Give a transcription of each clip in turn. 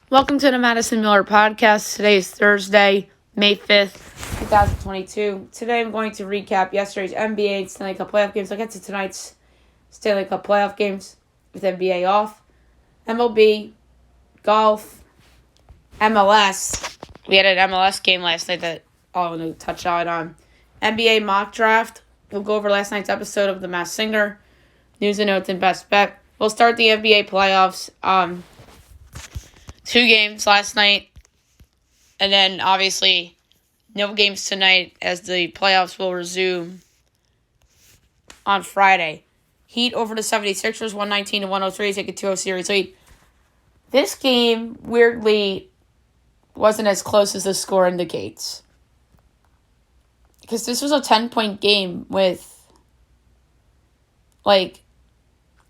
Welcome to the Madison Miller Podcast. Today is Thursday, May 5th, 2022. Today I'm going to recap yesterday's NBA and Stanley Cup playoff games. I'll get to tonight's Stanley Cup playoff games with NBA off. MLB, golf, MLS. We had an MLS game last night that I want to touch on. Mba Mock Draft. We'll go over last night's episode of The Masked Singer. News and notes and best bet. We'll start the NBA playoffs. 2 games last night, and then obviously no games tonight as the playoffs will resume on Friday. Heat over the 76ers, 119-103, take a 2-0 series lead. This game, weirdly, wasn't as close as the score indicates. Because this was a 10-point game with, a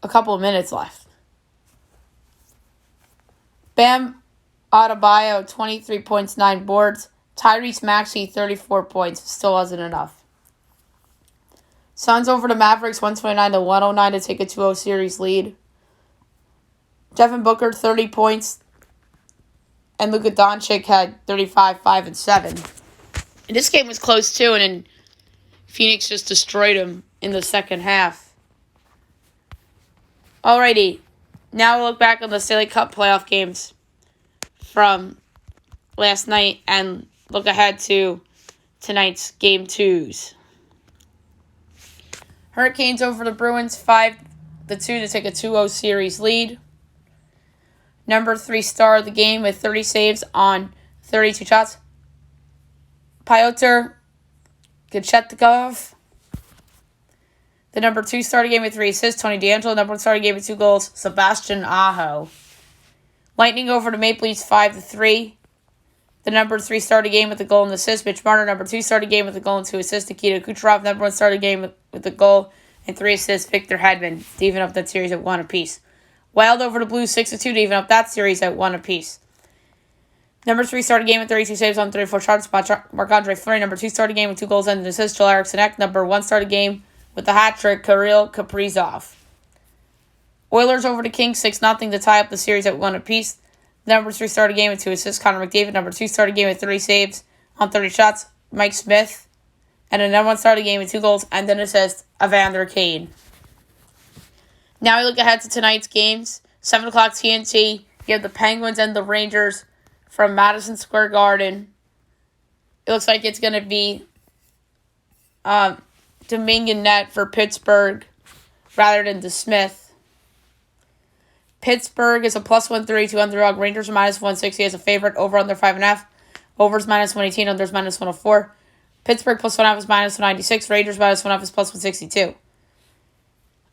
couple of minutes left. Bam Adebayo, 23 points, 9 boards. Tyrese Maxey, 34 points. Still wasn't enough. Suns over the Mavericks, 129-109 to take a 2-0 series lead. Devin Booker, 30 points. And Luka Doncic had 35, 5, and 7. And this game was close too, and then Phoenix just destroyed him in the second half. Alrighty. Now we'll look back on the Stanley Cup playoff games from last night and look ahead to tonight's Game 2s. Hurricanes over the Bruins, 5-2 to take a 2-0 series lead. Number 3 star of the game with 30 saves on 32 shots. Pyotr Kochetkov. The number 2 starting game with 3 assists, Tony DeAngelo. Number 1 starting game with 2 goals, Sebastian Aho. Lightning over the Maple Leafs 5-3. The number 3 starting game with a goal and assist, Mitch Marner. Number 2 starting game with a goal and 2 assists, Nikita Kucherov. Number 1 starting game with a goal and 3 assists, Victor Hedman, to even up that series at 1 apiece. Wild over the Blues 6-2 to even up that series at 1 apiece. Number 3 starting game with 32 saves on 34 shots, Marc-Andre Fleury. Number 2 starting game with 2 goals and an assist, Joel Eriksson Ek. Number 1 starting game with the hat trick, Kirill Kaprizov. Oilers over the Kings 6-0 to tie up the series at 1 apiece. Number 3 starting game with 2 assists, Connor McDavid. Number 2 starting game with 3 saves on 30 shots, Mike Smith. And a number 1 starting game with 2 goals and an assist, Evander Kane. Now we look ahead to tonight's games. 7 o'clock TNT. You have the Penguins and the Rangers from Madison Square Garden. It looks like it's going to be Dominion net for Pittsburgh rather than DeSmith. Pittsburgh is a plus 132 underdog. Rangers are minus 160 as a favorite. Over under 5.5. Overs minus 118. Unders minus 104. Pittsburgh plus 1.5 is minus 196. Rangers minus 1.5 is plus 162.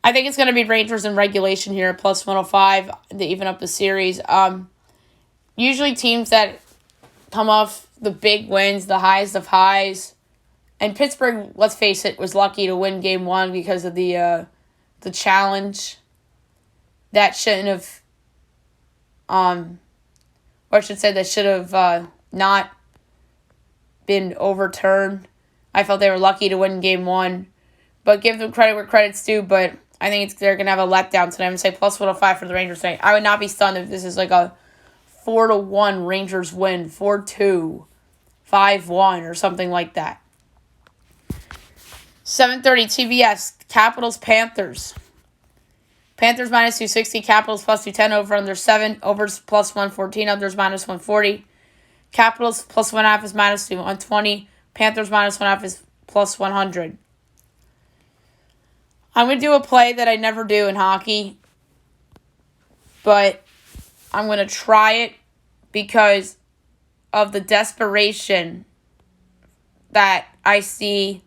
I think it's going to be Rangers in regulation here, plus 105 to even up the series. Usually teams that come off the big wins, the highest of highs. And Pittsburgh, let's face it, was lucky to win Game 1 because of the challenge. That shouldn't have, or I should say that should have not been overturned. I felt they were lucky to win Game 1. But give them credit where credit's due, but I think they're going to have a letdown tonight. I'm going to say plus 105 for the Rangers tonight. I would not be stunned if this is like a 4-1 Rangers win, 4-2, 5-1, or something like that. 7:30 TBS, Capitals, Panthers. Panthers minus 260, Capitals plus 210, over under 7, overs plus 114, unders minus 140. Capitals plus 1.5 is minus 120, Panthers minus 1.5 is plus 100. I'm going to do a play that I never do in hockey, but I'm going to try it because of the desperation that I see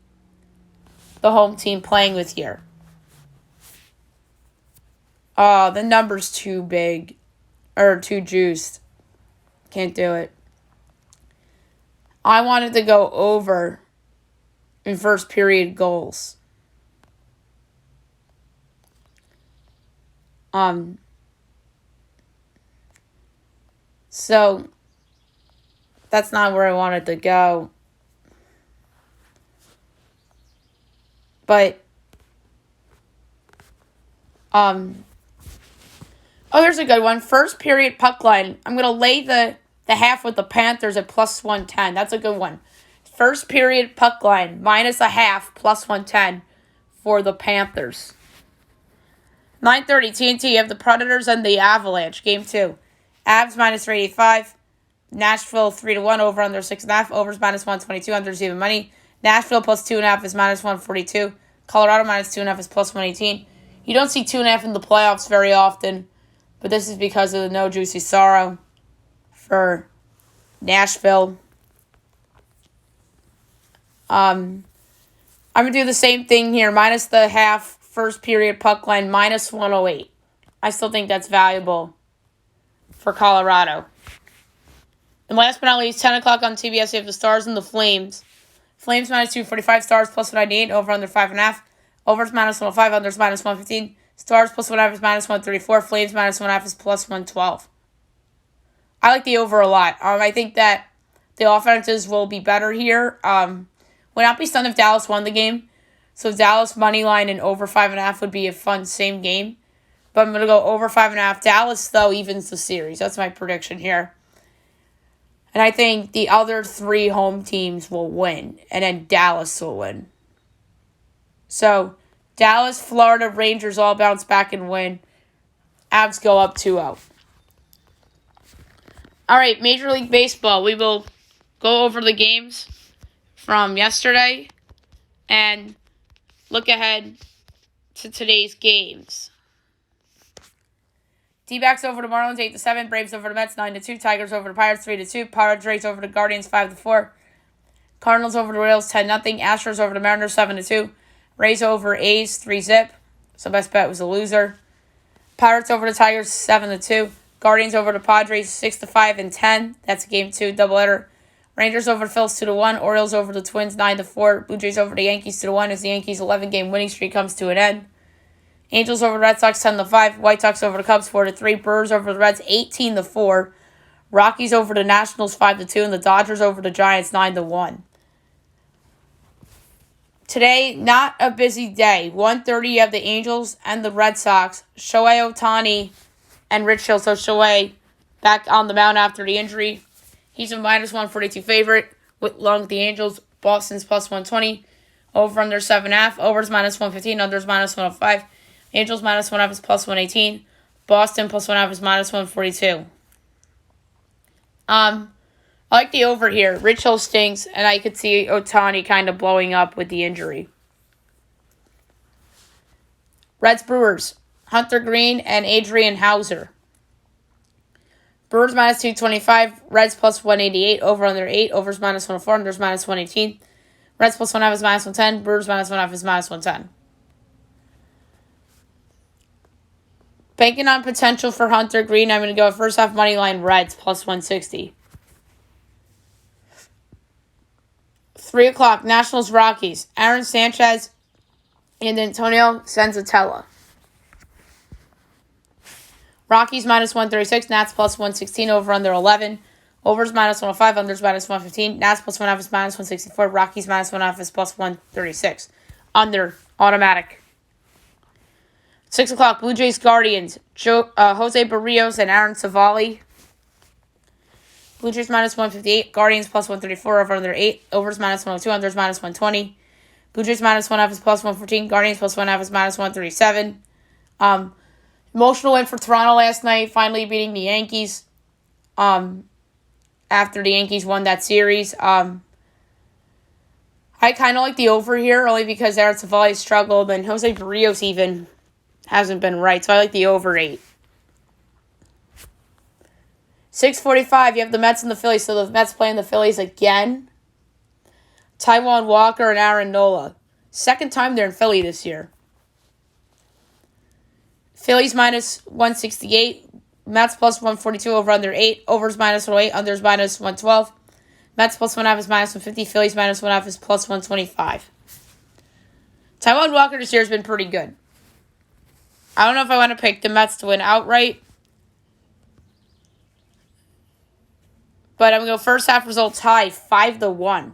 the home team playing with here. Oh, the number's too big. Or too juiced. Can't do it. I wanted to go over in first period goals. So that's not where I wanted to go. But Oh, here's a good one. First period puck line. I'm going to lay the half with the Panthers at plus 110. That's a good one. First period puck line, minus a half, plus 110 for the Panthers. 9:30 TNT, you have the Predators and the Avalanche, Game 2. Avs minus 385. Nashville 3-1, over under 6.5. Overs minus 122, unders even money. Nashville plus 2.5 is minus 142. Colorado minus 2.5 is plus 118. You don't see 2.5 in the playoffs very often, but this is because of the no juicy sorrow for Nashville. I'm going to do the same thing here. Minus the half first period puck line, minus 108. I still think that's valuable for Colorado. And last but not least, 10 o'clock on TBS, you have the Stars and the Flames. Flames minus 245, Stars plus 198, over under 5.5. Overs minus 105, unders minus 115. Stars plus 1.5 is minus 134. Flames minus 1.5 is plus 112. I like the over a lot. I think that the offenses will be better here. Would not be stunned if Dallas won the game. So Dallas money line and over 5.5 would be a fun same game. But I'm going to go over 5.5. Dallas, though, evens the series. That's my prediction here. And I think the other 3 home teams will win. And then Dallas will win. So Dallas, Florida, Rangers all bounce back and win. Avs go up 2-0. All right, Major League Baseball. We will go over the games from yesterday and look ahead to today's games. D-backs over the Marlins 8-7, Braves over the Mets 9-2, Tigers over the Pirates 3-2, Padres over the Guardians 5-4, Cardinals over the Royals 10-0, Astros over the Mariners 7-2, Rays over A's 3-0. So best bet was a loser. Pirates over the Tigers 7-2, Guardians over the Padres 6-5 and 10. That's a game 2 doubleheader. Rangers over the Phils 2-1. Orioles over the Twins 9-4. Blue Jays over the Yankees 2-1 as the Yankees' 11-game winning streak comes to an end. Angels over the Red Sox 10-5. White Sox over the Cubs 4-3. Brewers over the Reds 18-4. Rockies over the Nationals 5-2, and the Dodgers over the Giants 9-1. Today, not a busy day. 1:30, you have the Angels and the Red Sox. Shohei Ohtani and Rich Hill. So Shohei back on the mound after the injury. He's a minus 142 favorite along with the Angels. Boston's plus 120. Over under 7.5. Overs minus 115. Unders minus 105. Angels minus 1.5 is plus 118. Boston plus 1.5 is minus 142. I like the over here. Rich Hill stinks, and I could see Ohtani kind of blowing up with the injury. Reds Brewers. Hunter Green and Adrian Hauser. Brewers minus 225. Reds plus 188. Over under 8. Overs minus 104. Unders minus 118. Reds plus 1.5 is minus 110. Brewers minus 1.5 is minus 110. Banking on potential for Hunter Green, I'm going to go first half money line Reds plus 160. 3 o'clock, Nationals Rockies. Aaron Sanchez and Antonio Senzatella. Rockies minus 136, Nats plus 116, over under 11. Overs minus 105, unders minus 115. Nats plus 1.5 is minus 164. Rockies minus 1.5 is plus 136. Under, automatic. 6 o'clock, Blue Jays Guardians. Jose Barrios and Aaron Savali. Blue Jays minus 158. Guardians plus 134, over under 8. Overs minus 102, unders minus 120. Blue Jays minus 1.5 is plus 114. Guardians plus 1.5 is minus 137. Emotional win for Toronto last night, finally beating the Yankees. After the Yankees won that series. I kind of like the over here, only because Aaron Savali struggled, and Jose Barrios even hasn't been right, so I like the over 8. 6:45, you have the Mets and the Phillies, so the Mets playing the Phillies again. Taijuan Walker and Aaron Nola. Second time they're in Philly this year. Phillies minus 168. Mets plus 142, over under 8. Overs minus 108, unders minus 112. Mets plus 1.5 is minus 150. Phillies minus 1.5 is plus 125. Taijuan Walker this year has been pretty good. I don't know if I want to pick the Mets to win outright. But I'm going to go first half results high, 5-1.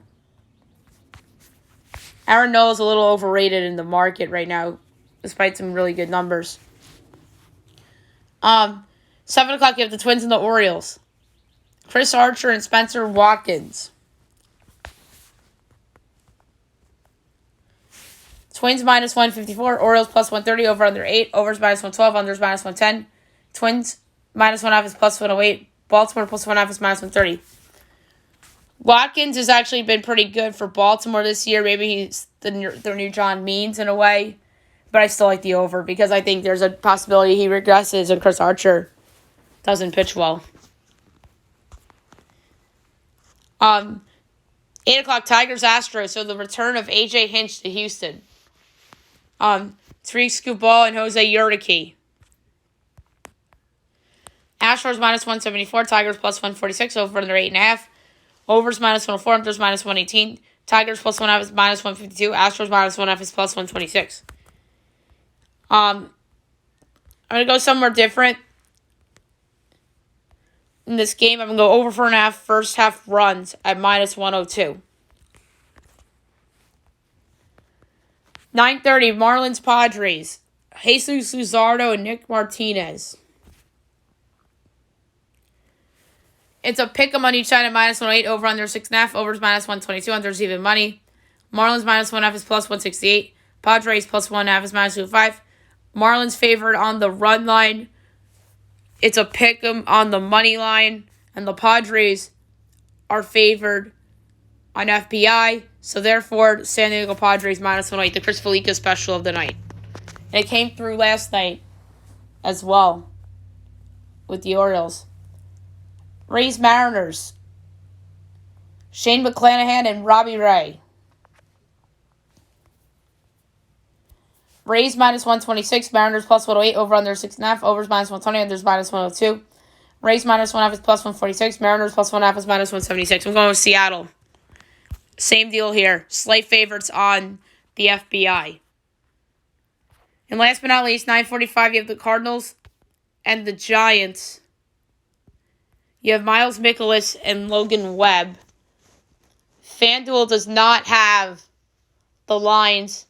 Aaron Nola is a little overrated in the market right now, despite some really good numbers. 7 o'clock, you have the Twins and the Orioles. Chris Archer and Spencer Watkins. Twins minus 154, Orioles plus 130, over under 8, overs minus 112, unders minus 110. Twins minus 1.5 is plus 108, Baltimore plus 1.5 is minus 130. Watkins has actually been pretty good for Baltimore this year. Maybe he's their new John Means in a way, but I still like the over because I think there's a possibility he regresses and Chris Archer doesn't pitch well. 8 o'clock, Tigers Astros. So the return of AJ Hinch to Houston. Tariq Skubal and Jose Urquidy. Astros minus 174, Tigers plus 146, over under 8.5. Overs minus 104, unders minus 118. Tigers plus 1.5 is minus 152. Astros minus 1.5 is plus 126. I'm going to go somewhere different. In this game, I'm going to go over 4.5 first half runs at minus 102. 9:30, Marlins Padres. Jesus Luzardo and Nick Martinez. It's a pick 'em on each side at minus 108, over under 6.5, overs minus 122, unders even money. Marlins minus 1.5 is plus 168. Padres plus 1.5 is minus 205. Marlins favored on the run line. It's a pick 'em on the money line. And the Padres are favored on FPI. So therefore, San Diego Padres minus 108, the Chris Felica special of the night. And it came through last night as well with the Orioles. Rays Mariners. Shane McClanahan and Robbie Ray. Rays minus 126, Mariners plus 108, over under 6.5, overs minus 120, unders minus 102. Rays minus 1.5 is plus 146, Mariners plus 1.5 is minus 176. I'm going with Seattle. Same deal here. Slight favorites on the FBI. And last but not least, 9:45, you have the Cardinals and the Giants. You have Miles Mikolas and Logan Webb. FanDuel does not have the lines,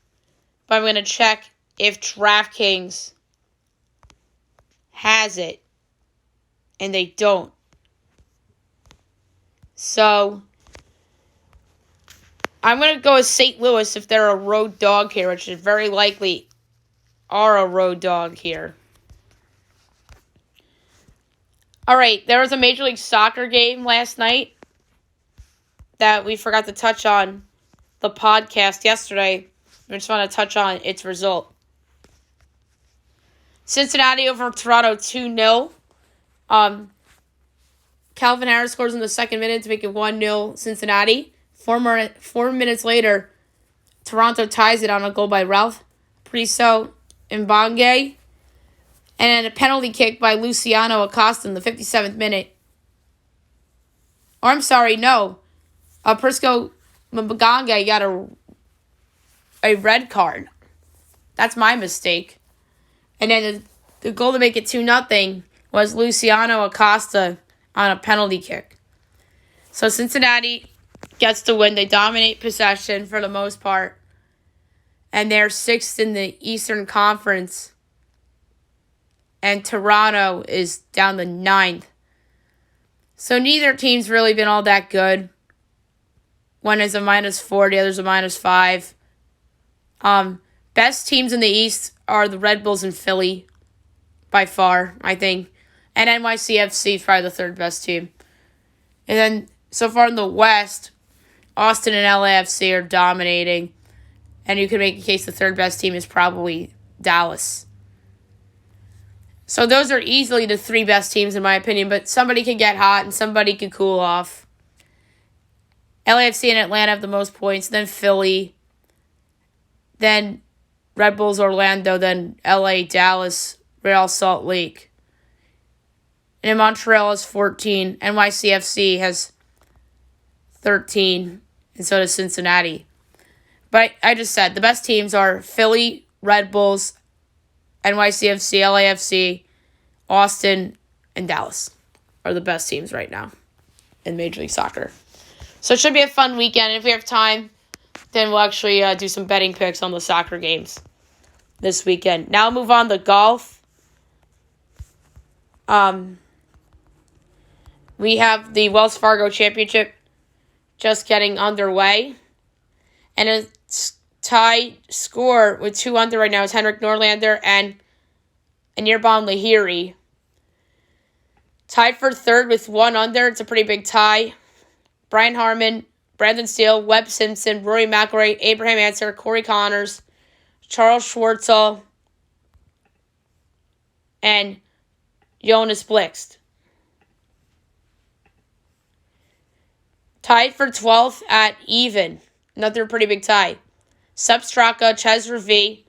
but I'm going to check if DraftKings has it. And they don't. So, I'm going to go with St. Louis if they're a road dog here, which is very likely are a road dog here. All right, there was a Major League Soccer game last night that we forgot to touch on the podcast yesterday. I just want to touch on its result. Cincinnati over Toronto 2-0. Calvin Harris scores in the second minute to make it 1-0 Cincinnati. 4 minutes later, Toronto ties it on a goal by Ralph Priso Mbange. And then a penalty kick by Luciano Acosta in the 57th minute. Or I'm sorry, no. Prisco Mbange got a red card. That's my mistake. And then the goal to make it 2-0 was Luciano Acosta on a penalty kick. So Cincinnati gets the win. They dominate possession for the most part. And they're 6th in the Eastern Conference. And Toronto is down the 9th. So neither team's really been all that good. One is a -4, the other's a -5. Best teams in the East are the Red Bulls and Philly, by far, I think. And NYCFC is probably the third best team. And then, so far in the West, Austin and LAFC are dominating. And you can make a case the third best team is probably Dallas. So those are easily the 3 best teams in my opinion, but somebody can get hot and somebody can cool off. LAFC and Atlanta have the most points, then Philly, then Red Bulls Orlando, then LA, Dallas, Real Salt Lake. And then Montreal has 14, NYCFC has 13, and so does Cincinnati. But I just said the best teams are Philly, Red Bulls, NYCFC, LAFC, Austin, and Dallas are the best teams right now in Major League Soccer. So it should be a fun weekend. And if we have time, then we'll actually do some betting picks on the soccer games this weekend. Now move on to golf. We have the Wells Fargo Championship just getting underway. And a tie score with 2 under right now is Henrik Norlander and Anirban Lahiri. Tied for third with 1 under. It's a pretty big tie. Brian Harmon, Brandon Steele, Webb Simpson, Rory McIlroy, Abraham Ancer, Corey Connors, Charles Schwartzel, and Jonas Blixt. Tied for 12th at even. Another pretty big tie. Sep Straka, Ches Ravi,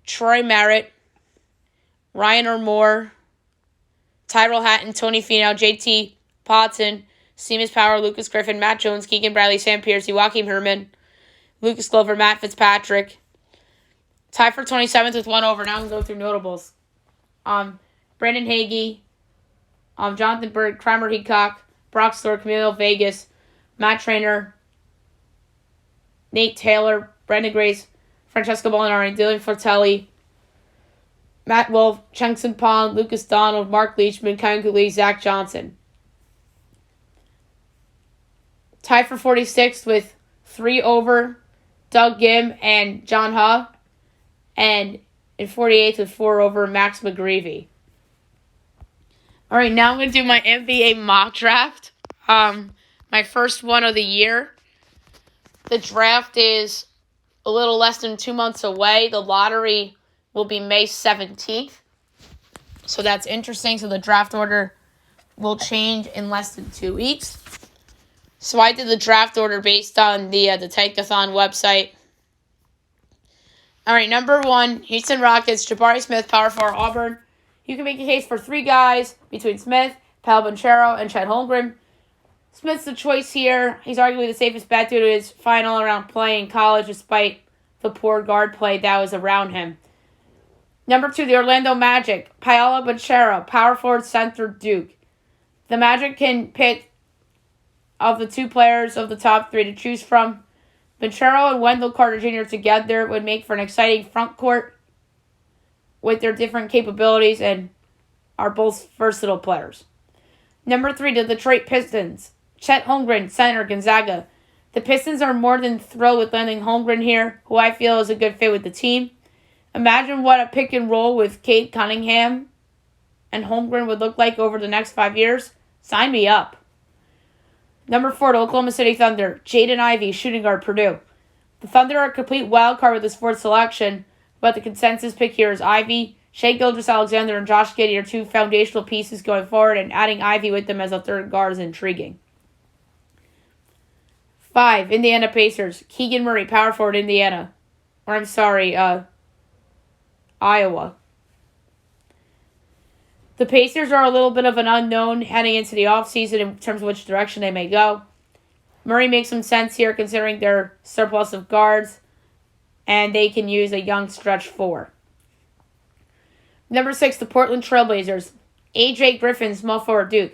Troy Merritt, Ryan Ormore, Tyrell Hatton, Tony Finau, JT Potson, Seamus Power, Lucas Griffin, Matt Jones, Keegan Bradley, Sam Piercy, Joaquin Herman, Lucas Glover, Matt Fitzpatrick. Tied for 27th with 1 over. Now I'm going to go through notables. Brandon Hagee, Jonathan Bird, Kramer Heacock, Brock Store, Camilo Vegas, Matt Trainer, Nate Taylor, Brendan Grace, Francesco Molinari, Dylan Fratelli, Matt Wolf, Chengson Pong, Lucas Donald, Mark Leachman, Kyle Cooley, Zach Johnson. Tied for 46th with 3 over, Doug Gim and John Huh. And in 48th with 4 over, Max McGreevy. All right, now I'm going to do my NBA mock draft. My first one of the year. The draft is a little less than 2 months away. The lottery will be May 17th. So that's interesting. So the draft order will change in less than 2 weeks. So I did the draft order based on the Tankathon website. All right, number 1, Houston Rockets, Jabari Smith, power forward, Auburn. You can make a case for 3 guys between Smith, Paolo Banchero, and Chet Holmgren. Smith's the choice here. He's arguably the safest bet due to his fine all-around play in college despite the poor guard play that was around him. Number 2, the Orlando Magic, Paolo Banchero, power forward, center, Duke. The Magic can pick of the 2 players of the top 3 to choose from. Banchero and Wendell Carter Jr. together would make for an exciting front court with their different capabilities and are both versatile players. Number 3, the Detroit Pistons. Chet Holmgren, center, Gonzaga. The Pistons are more than thrilled with landing Holmgren here, who I feel is a good fit with the team. Imagine what a pick and roll with Cade Cunningham and Holmgren would look like over the next 5 years. Sign me up. Number 4, the Oklahoma City Thunder. Jaden Ivey, shooting guard, Purdue. The Thunder are a complete wild card with this 4th selection, but the consensus pick here is Ivey. Shai Gilgeous-Alexander and Josh Giddey are 2 foundational pieces going forward, and adding Ivey with them as a 3rd guard is intriguing. 5, Indiana Pacers. Keegan Murray, power forward, Indiana. Iowa. The Pacers are a little bit of an unknown heading into the offseason in terms of which direction they may go. Murray makes some sense here considering their surplus of guards, and they can use a young stretch 4. Number 6, the Portland Trailblazers. A.J. Griffin, small forward, Duke.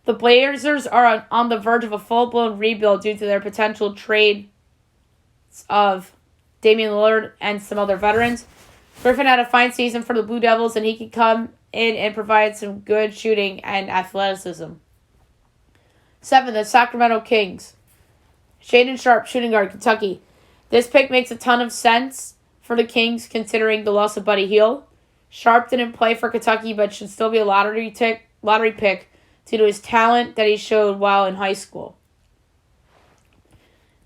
The Blazers are on the verge of a full-blown rebuild due to their potential trade of Damian Lillard and some other veterans. Griffin had a fine season for the Blue Devils, and he can come in and provide some good shooting and athleticism. 7, the Sacramento Kings. Shaedon Sharpe, shooting guard, Kentucky. This pick makes a ton of sense for the Kings considering the loss of Buddy Hield. Sharpe didn't play for Kentucky but should still be a lottery pick due to his talent that he showed while in high school.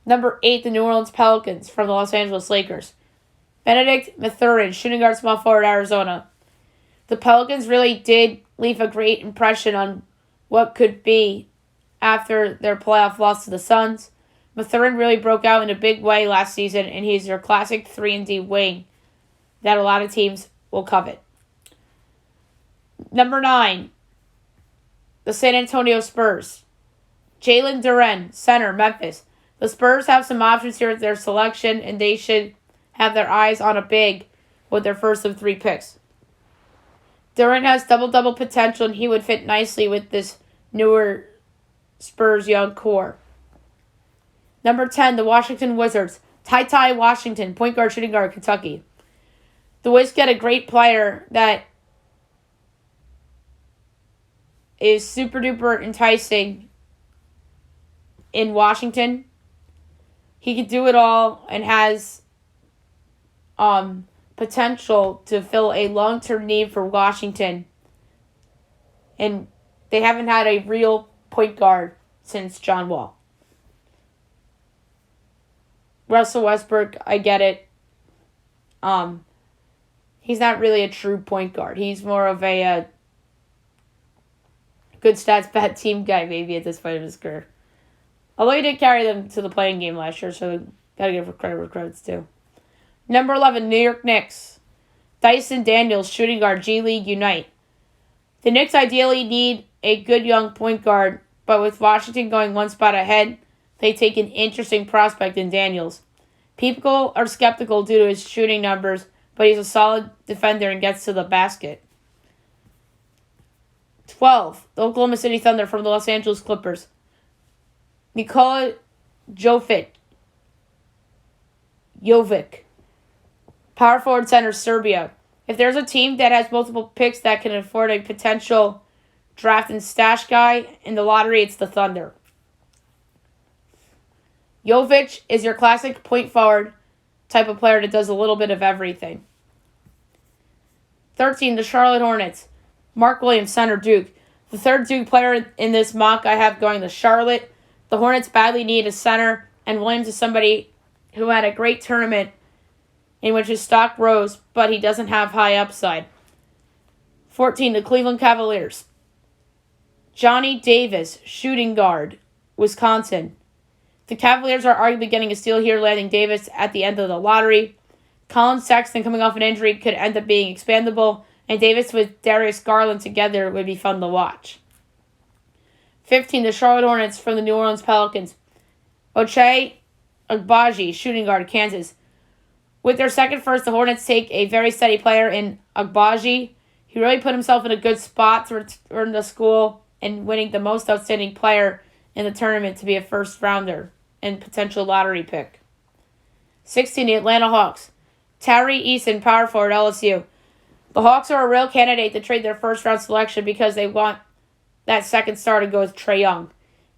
Number 8, the New Orleans Pelicans from the Los Angeles Lakers. Benedict Mathurin, shooting guard, small forward, Arizona. The Pelicans really did leave a great impression on what could be after their playoff loss to the Suns. Mathurin really broke out in a big way last season, and he's your classic 3-and-D wing that a lot of teams will covet. Number 9, the San Antonio Spurs. Jalen Duren, center, Memphis. The Spurs have some options here at their selection, and they should have their eyes on a big with their first of 3 picks. Duren has double-double potential, and he would fit nicely with this newer Spurs young core. Number 10, the Washington Wizards. Ty Washington, point guard, shooting guard, Kentucky. The Wiz get a great player that is super duper enticing in Washington. He could do it all and has potential to fill a long-term need for Washington. And they haven't had a real point guard since John Wall. Russell Westbrook, I get it. He's not really a true point guard. He's more of a good stats, bad team guy, maybe, at this point of his career. Although he did carry them to the playing game last year, so gotta give credit where credit's due. Number 11, New York Knicks. Dyson Daniels, shooting guard, G League Unite. The Knicks ideally need a good young point guard, but with Washington going one spot ahead, they take an interesting prospect in Daniels. People are skeptical due to his shooting numbers, but he's a solid defender and gets to the basket. 12, the Oklahoma City Thunder from the Los Angeles Clippers. Nikola Jovic. Power forward center, Serbia. If there's a team that has multiple picks that can afford a potential draft and stash guy in the lottery, it's the Thunder. Jovic is your classic point forward type of player that does a little bit of everything. 13, the Charlotte Hornets. Mark Williams, center, Duke. The third Duke player in this mock I have going to Charlotte. The Hornets badly need a center, and Williams is somebody who had a great tournament in which his stock rose, but he doesn't have high upside. 14, the Cleveland Cavaliers. Johnny Davis, shooting guard, Wisconsin. The Cavaliers are arguably getting a steal here, landing Davis at the end of the lottery. Colin Sexton, coming off an injury, could end up being expandable, and Davis with Darius Garland together would be fun to watch. 15, the Charlotte Hornets from the New Orleans Pelicans. Ochai Agbaji, shooting guard, Kansas. With their second first, the Hornets take a very steady player in Agbaji. He really put himself in a good spot to return to school and winning the most outstanding player in the tournament to be a first-rounder and potential lottery pick. 16, the Atlanta Hawks. Tari Eason, power forward, LSU. The Hawks are a real candidate to trade their first-round selection because they want that second star to go with Trae Young.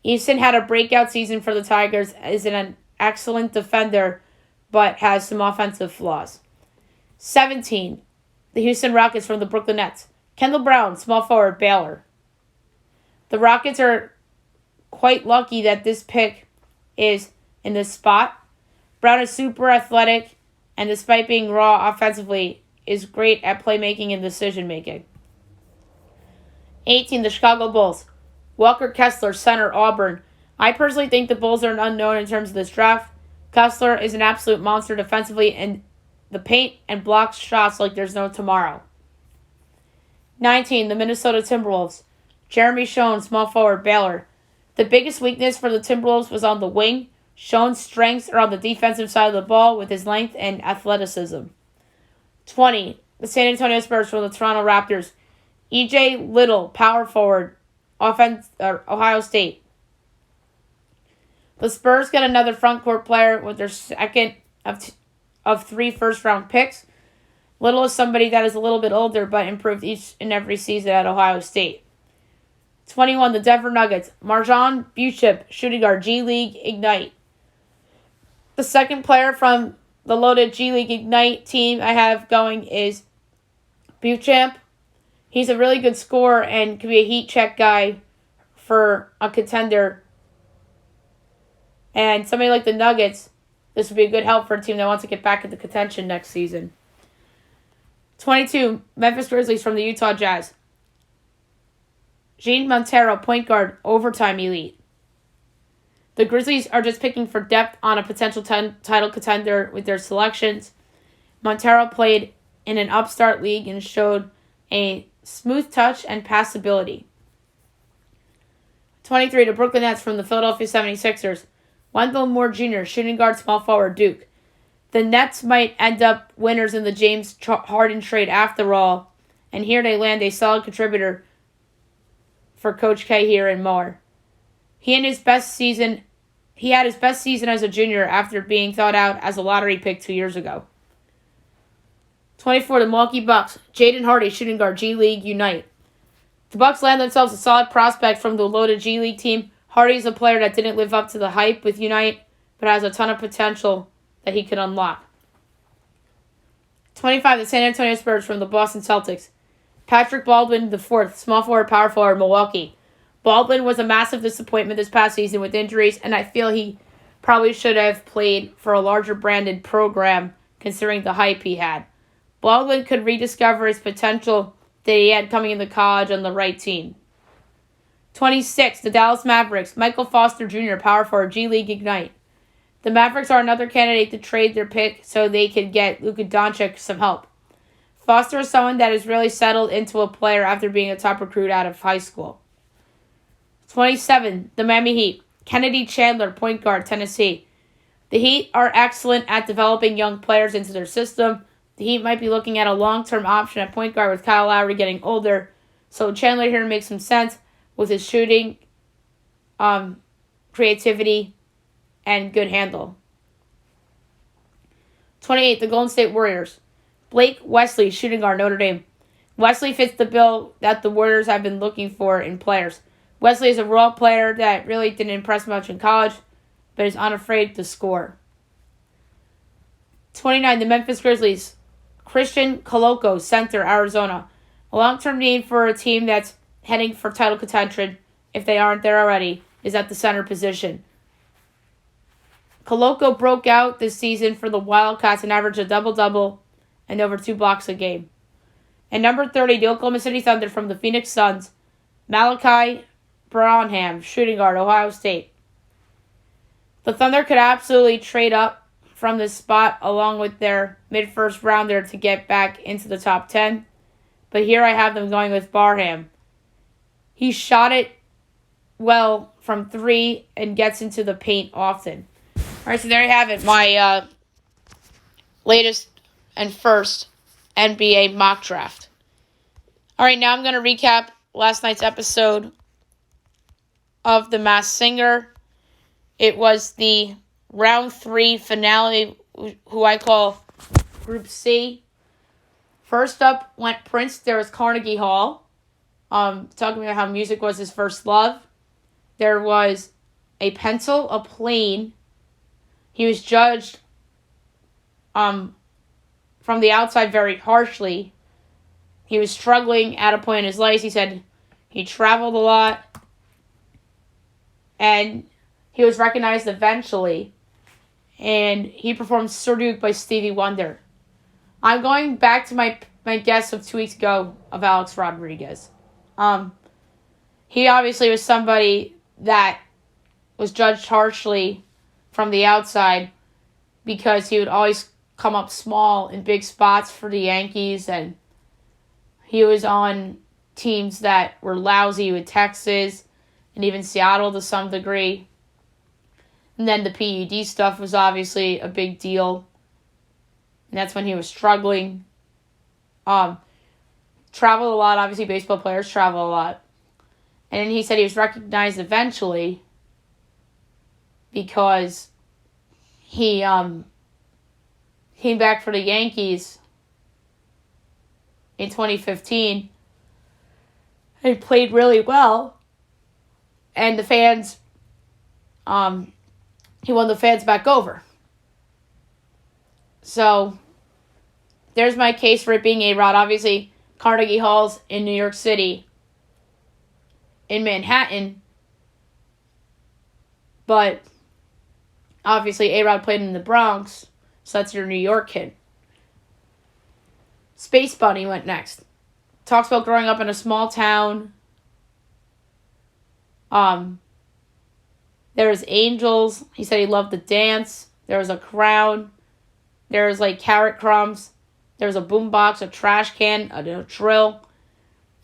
Eason had a breakout season for the Tigers, is an excellent defender, but has some offensive flaws. 17, the Houston Rockets from the Brooklyn Nets. Kendall Brown, small forward, Baylor. The Rockets are quite lucky that this pick is in this spot. Brown is super athletic, and despite being raw offensively, is great at playmaking and decision-making. 18, the Chicago Bulls. Walker Kessler, center, Auburn. I personally think the Bulls are an unknown in terms of this draft. Kessler is an absolute monster defensively in the paint and blocks shots like there's no tomorrow. 19, the Minnesota Timberwolves. Jeremy Schoen, small forward, Baylor. The biggest weakness for the Timberwolves was on the wing. Schoen's strengths are on the defensive side of the ball with his length and athleticism. 20, the San Antonio Spurs from the Toronto Raptors. E.J. Little, power forward, Ohio State. The Spurs get another front court player with their second of 3 first-round picks. Little is somebody that is a little bit older but improved each and every season at Ohio State. 21, the Denver Nuggets. Marjan Beauchamp, shooting guard, G League Ignite. The second player from the loaded G League Ignite team I have going is Beauchamp. He's a really good scorer and can be a heat check guy for a contender. And somebody like the Nuggets, this would be a good help for a team that wants to get back into contention next season. 22, Memphis Grizzlies from the Utah Jazz. Jean Montero, point guard, overtime elite. The Grizzlies are just picking for depth on a potential title contender with their selections. Montero played in an upstart league and showed a smooth touch and passability. 23, the Brooklyn Nets from the Philadelphia 76ers. Wendell Moore Jr., shooting guard, small forward, Duke. The Nets might end up winners in the James Harden trade after all, and here they land a solid contributor for Coach K here and more. He had his best season as a junior after being thought out as a lottery pick 2 years ago. 24, the Milwaukee Bucks. Jaden Hardy, shooting guard, G League Unite. The Bucks land themselves a solid prospect from the loaded G League team. Hardy is a player that didn't live up to the hype with Unite, but has a ton of potential that he could unlock. 25, the San Antonio Spurs from the Boston Celtics. Patrick Baldwin IV, small forward, power forward, Milwaukee. Baldwin was a massive disappointment this past season with injuries, and I feel he probably should have played for a larger branded program considering the hype he had. Baldwin could rediscover his potential that he had coming into college on the right team. 26, the Dallas Mavericks. Michael Foster Jr., power forward, G League Ignite. The Mavericks are another candidate to trade their pick so they could get Luka Doncic some help. Foster is someone that has really settled into a player after being a top recruit out of high school. 27, the Miami Heat. Kennedy Chandler, point guard, Tennessee. The Heat are excellent at developing young players into their system. The Heat might be looking at a long-term option at point guard with Kyle Lowry getting older. So Chandler here makes some sense with his shooting, creativity, and good handle. 28, the Golden State Warriors. Blake Wesley, shooting guard, Notre Dame. Wesley fits the bill that the Warriors have been looking for in players. Wesley is a raw player that really didn't impress much in college, but is unafraid to score. 29, the Memphis Grizzlies. Christian Coloco, center, Arizona. A long-term need for a team that's heading for title contention, if they aren't there already, is at the center position. Coloco broke out this season for the Wildcats and averaged a double-double and over 2 blocks a game. And number 30, the Oklahoma City Thunder from the Phoenix Suns. Malachi Branham, shooting guard, Ohio State. The Thunder could absolutely trade up from this spot along with their mid-first rounder to get back into the top 10. But here I have them going with Barham. He shot it well from 3 and gets into the paint often. All right, so there you have it, my latest and first NBA mock draft. All right, now I'm going to recap last night's episode of The Masked Singer. It was the round 3 finale, who I call Group C. First up went Prince. There was Carnegie Hall, talking about how music was his first love. There was a pencil, a plane. He was judged from the outside very harshly. He was struggling at a point in his life. He said he traveled a lot. And he was recognized eventually. And he performed Sir Duke by Stevie Wonder. I'm going back to my guess of 2 weeks ago of Alex Rodriguez. He obviously was somebody that was judged harshly from the outside because he would always come up small in big spots for the Yankees, and he was on teams that were lousy with Texas and even Seattle to some degree. And then the PED stuff was obviously a big deal. And that's when he was struggling. Traveled a lot. Obviously, baseball players travel a lot. And then he said he was recognized eventually because he came back for the Yankees in 2015 and played really well. And the fans, he won the fans back over. So, there's my case for it being A-Rod. Obviously, Carnegie Hall's in New York City, in Manhattan. But, obviously, A-Rod played in the Bronx, so that's your New York kid. Space Bunny went next. Talks about growing up in a small town. There was Angels. He said he loved to dance. There was a crown. There was like carrot crumbs. There was a boombox, a trash can, a drill.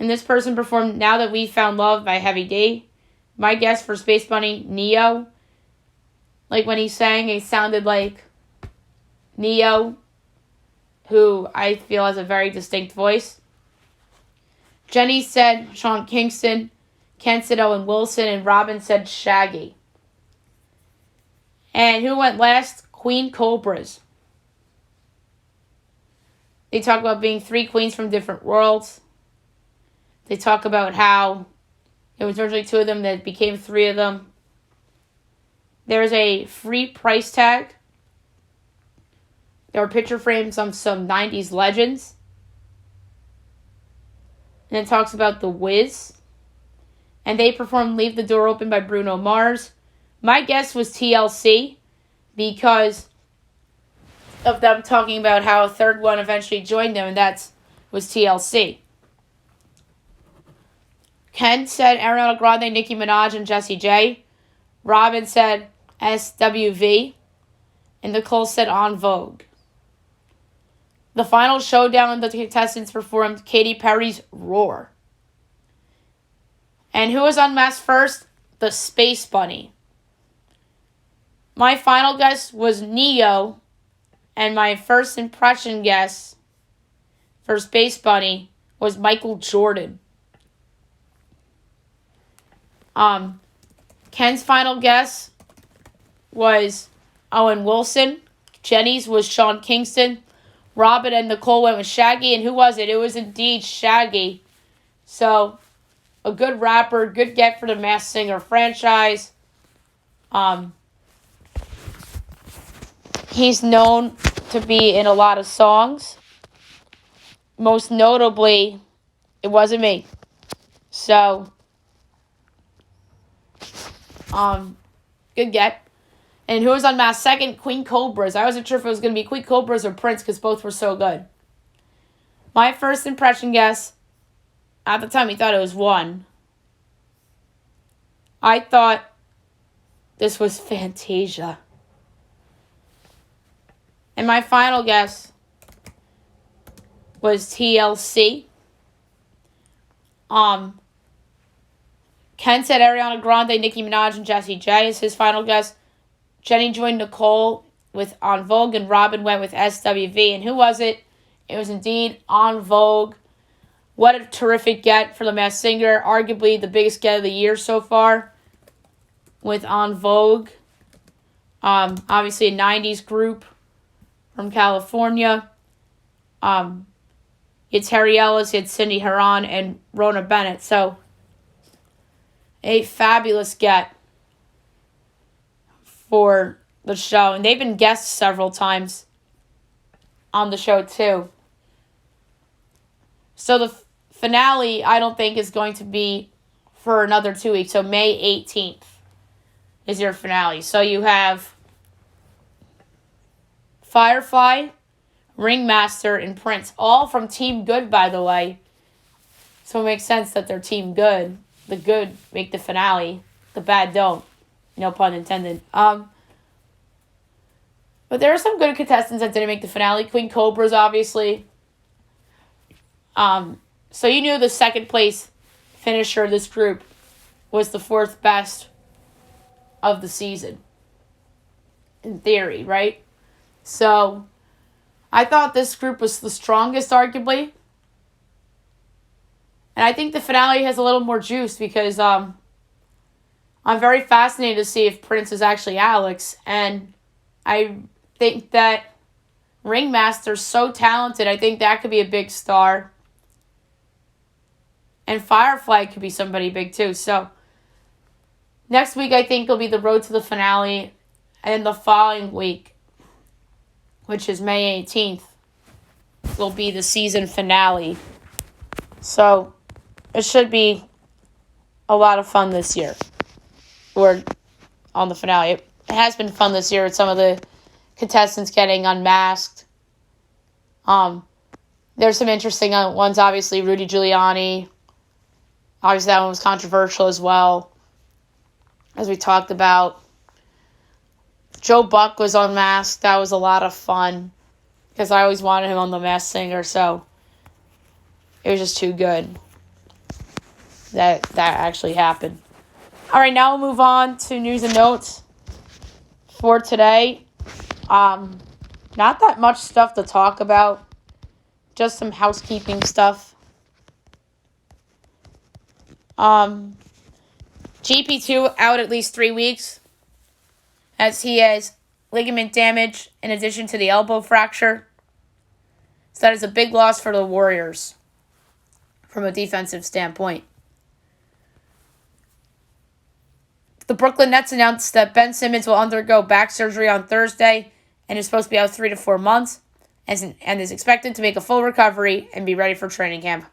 And this person performed Now That We Found Love by Heavy D. My guess for Space Bunny, Neo. Like when he sang, it sounded like Neo, who I feel has a very distinct voice. Jenny said Sean Kingston. Ken said Owen Wilson. And Robin said Shaggy. And who went last? Queen Cobras. They talk about being 3 queens from different worlds. They talk about how it was originally 2 of them that became 3 of them. There's a free price tag. There were picture frames of some 90s legends. And it talks about The Wiz. And they performed Leave the Door Open by Bruno Mars. My guess was TLC because of them talking about how a third one eventually joined them, and that was TLC. Ken said Ariana Grande, Nicki Minaj, and Jessie J. Robin said SWV. And Nicole said En Vogue. The final showdown, the contestants performed Katy Perry's Roar. And who was unmasked first? The Space Bunny. My final guess was Neo. And my first impression guess for Space Bunny was Michael Jordan. Ken's final guess was Owen Wilson. Jenny's was Sean Kingston. Robin and Nicole went with Shaggy. And who was it? It was indeed Shaggy. So, a good rapper, good get for the Masked Singer franchise. He's known to be in a lot of songs. Most notably, It Wasn't Me. So, good get. And who was unmasked second? Queen Cobras. I wasn't sure if it was going to be Queen Cobras or Prince because both were so good. My first impression guess, at the time, he thought it was 1. I thought this was Fantasia. And my final guess was TLC. Ken said Ariana Grande, Nicki Minaj, and Jessie J is his final guess. Jenny joined Nicole with En Vogue, and Robin went with SWV. And who was it? It was indeed En Vogue. What a terrific get for the Masked Singer. Arguably the biggest get of the year so far with En Vogue. Obviously a 90s group from California. It's Harry Ellis, it's Cindy Herron, and Rona Bennett. So, a fabulous get for the show. And they've been guests several times on the show, too. So, the finale, I don't think, is going to be for another 2 weeks. So, May 18th is your finale. So, you have Firefly, Ringmaster, and Prince, all from Team Good, by the way. So it makes sense that they're Team Good. The good make the finale. The bad don't. No pun intended. But there are some good contestants that didn't make the finale. Queen Cobras, obviously. So you knew the second place finisher of this group was the 4th best of the season. In theory, right? So I thought this group was the strongest, arguably. And I think the finale has a little more juice because I'm very fascinated to see if Prince is actually Alex. And I think that Ringmaster's so talented. I think that could be a big star. And Firefly could be somebody big too. So next week I think will be the road to the finale. And the following week, which is May 18th, will be the season finale. So, it should be a lot of fun this year. Or on the finale. It has been fun this year with some of the contestants getting unmasked. There's some interesting ones, obviously. Rudy Giuliani. Obviously, that one was controversial as well. As we talked about. Joe Buck was unmasked. That was a lot of fun. Because I always wanted him on The Masked Singer. So, it was just too good that actually happened. All right, now we'll move on to news and notes for today. Not that much stuff to talk about. Just some housekeeping stuff. GP2 out at least 3 weeks, as he has ligament damage in addition to the elbow fracture. So that is a big loss for the Warriors. from a defensive standpoint. The Brooklyn Nets announced that Ben Simmons will undergo back surgery on Thursday and is supposed to be out 3 to 4 months and is expected to make a full recovery and be ready for training camp.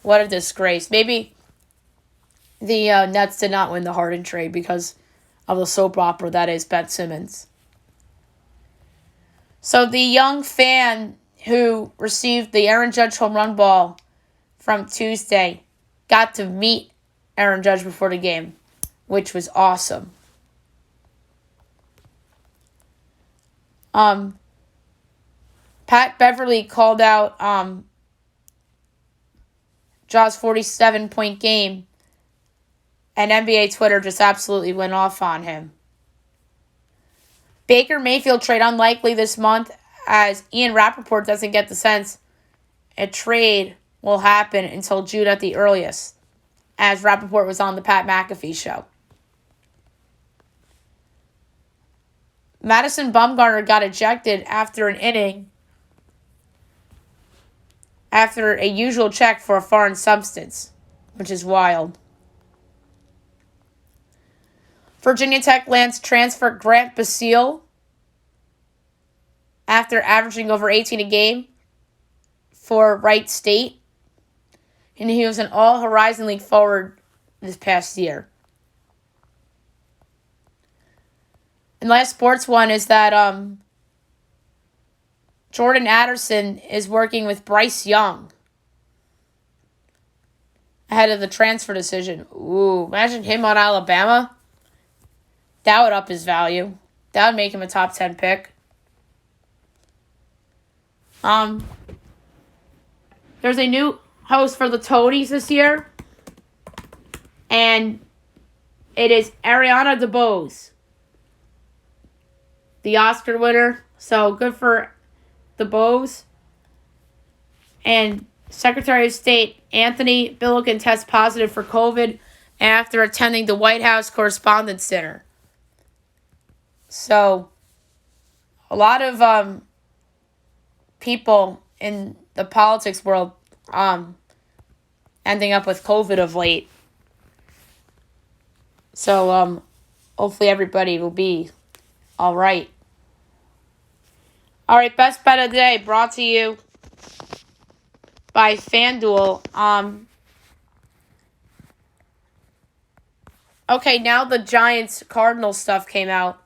What a disgrace. Maybe the Nets did not win the Harden trade because of the soap opera that is Ben Simmons. So the young fan who received the Aaron Judge home run ball from Tuesday got to meet Aaron Judge before the game, which was awesome. Pat Beverly called out Jaw's 47-point game, and NBA Twitter just absolutely went off on him. Baker Mayfield trade unlikely this month, as Ian Rappaport doesn't get the sense a trade will happen until June at the earliest, as Rappaport was on the Pat McAfee show. Madison Bumgarner got ejected after an inning after a usual check for a foreign substance, which is wild. Virginia Tech lands transfer Grant Basile after averaging over 18 a game for Wright State. And he was an all-Horizon League forward this past year. And last sports one is that Jordan Addison is working with Bryce Young ahead of the transfer decision. Ooh, imagine him on Alabama. That would up his value. That would make him a top 10 pick. There's a new host for the Tonys this year, and it is Ariana DeBose, the Oscar winner. So good for DeBose. And Secretary of State Anthony Billiken tests positive for COVID after attending the White House Correspondents' Dinner. So, a lot of people in the politics world ending up with COVID of late. So, hopefully everybody will be all right. All right, best bet of the day brought to you by FanDuel. Okay, now the Giants-Cardinals stuff came out.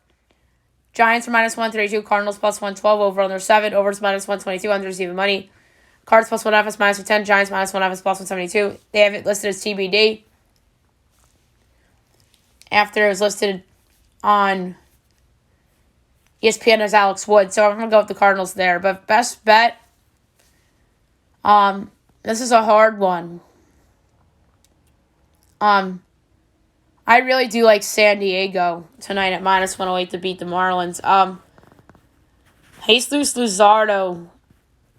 Giants are minus 132, Cardinals plus 112, over under 7, overs minus 122, unders even money. Cards plus 1 FS minus 110, Giants minus 1 FS plus 172. They have it listed as TBD after it was listed on ESPN as Alex Wood. So I'm going to go with the Cardinals there. But best bet, this is a hard one. I really do like San Diego tonight at minus 108 to beat the Marlins. Jesus Luzardo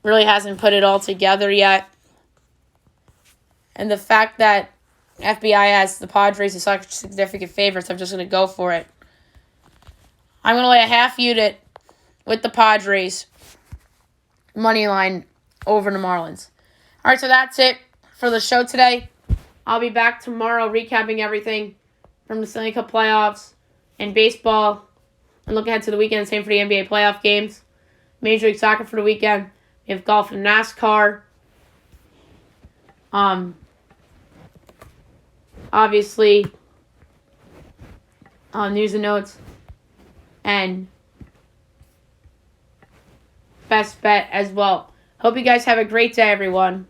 really hasn't put it all together yet. And the fact that FBI has the Padres as such significant favorites, I'm just going to go for it. I'm going to lay a half unit with the Padres money line over the Marlins. All right, so that's it for the show today. I'll be back tomorrow recapping everything from the Stanley Cup playoffs and baseball, and look ahead to the weekend. Same for the NBA playoff games. Major League Soccer for the weekend. We have golf and NASCAR. Obviously, news and notes, and best bet as well. Hope you guys have a great day, everyone.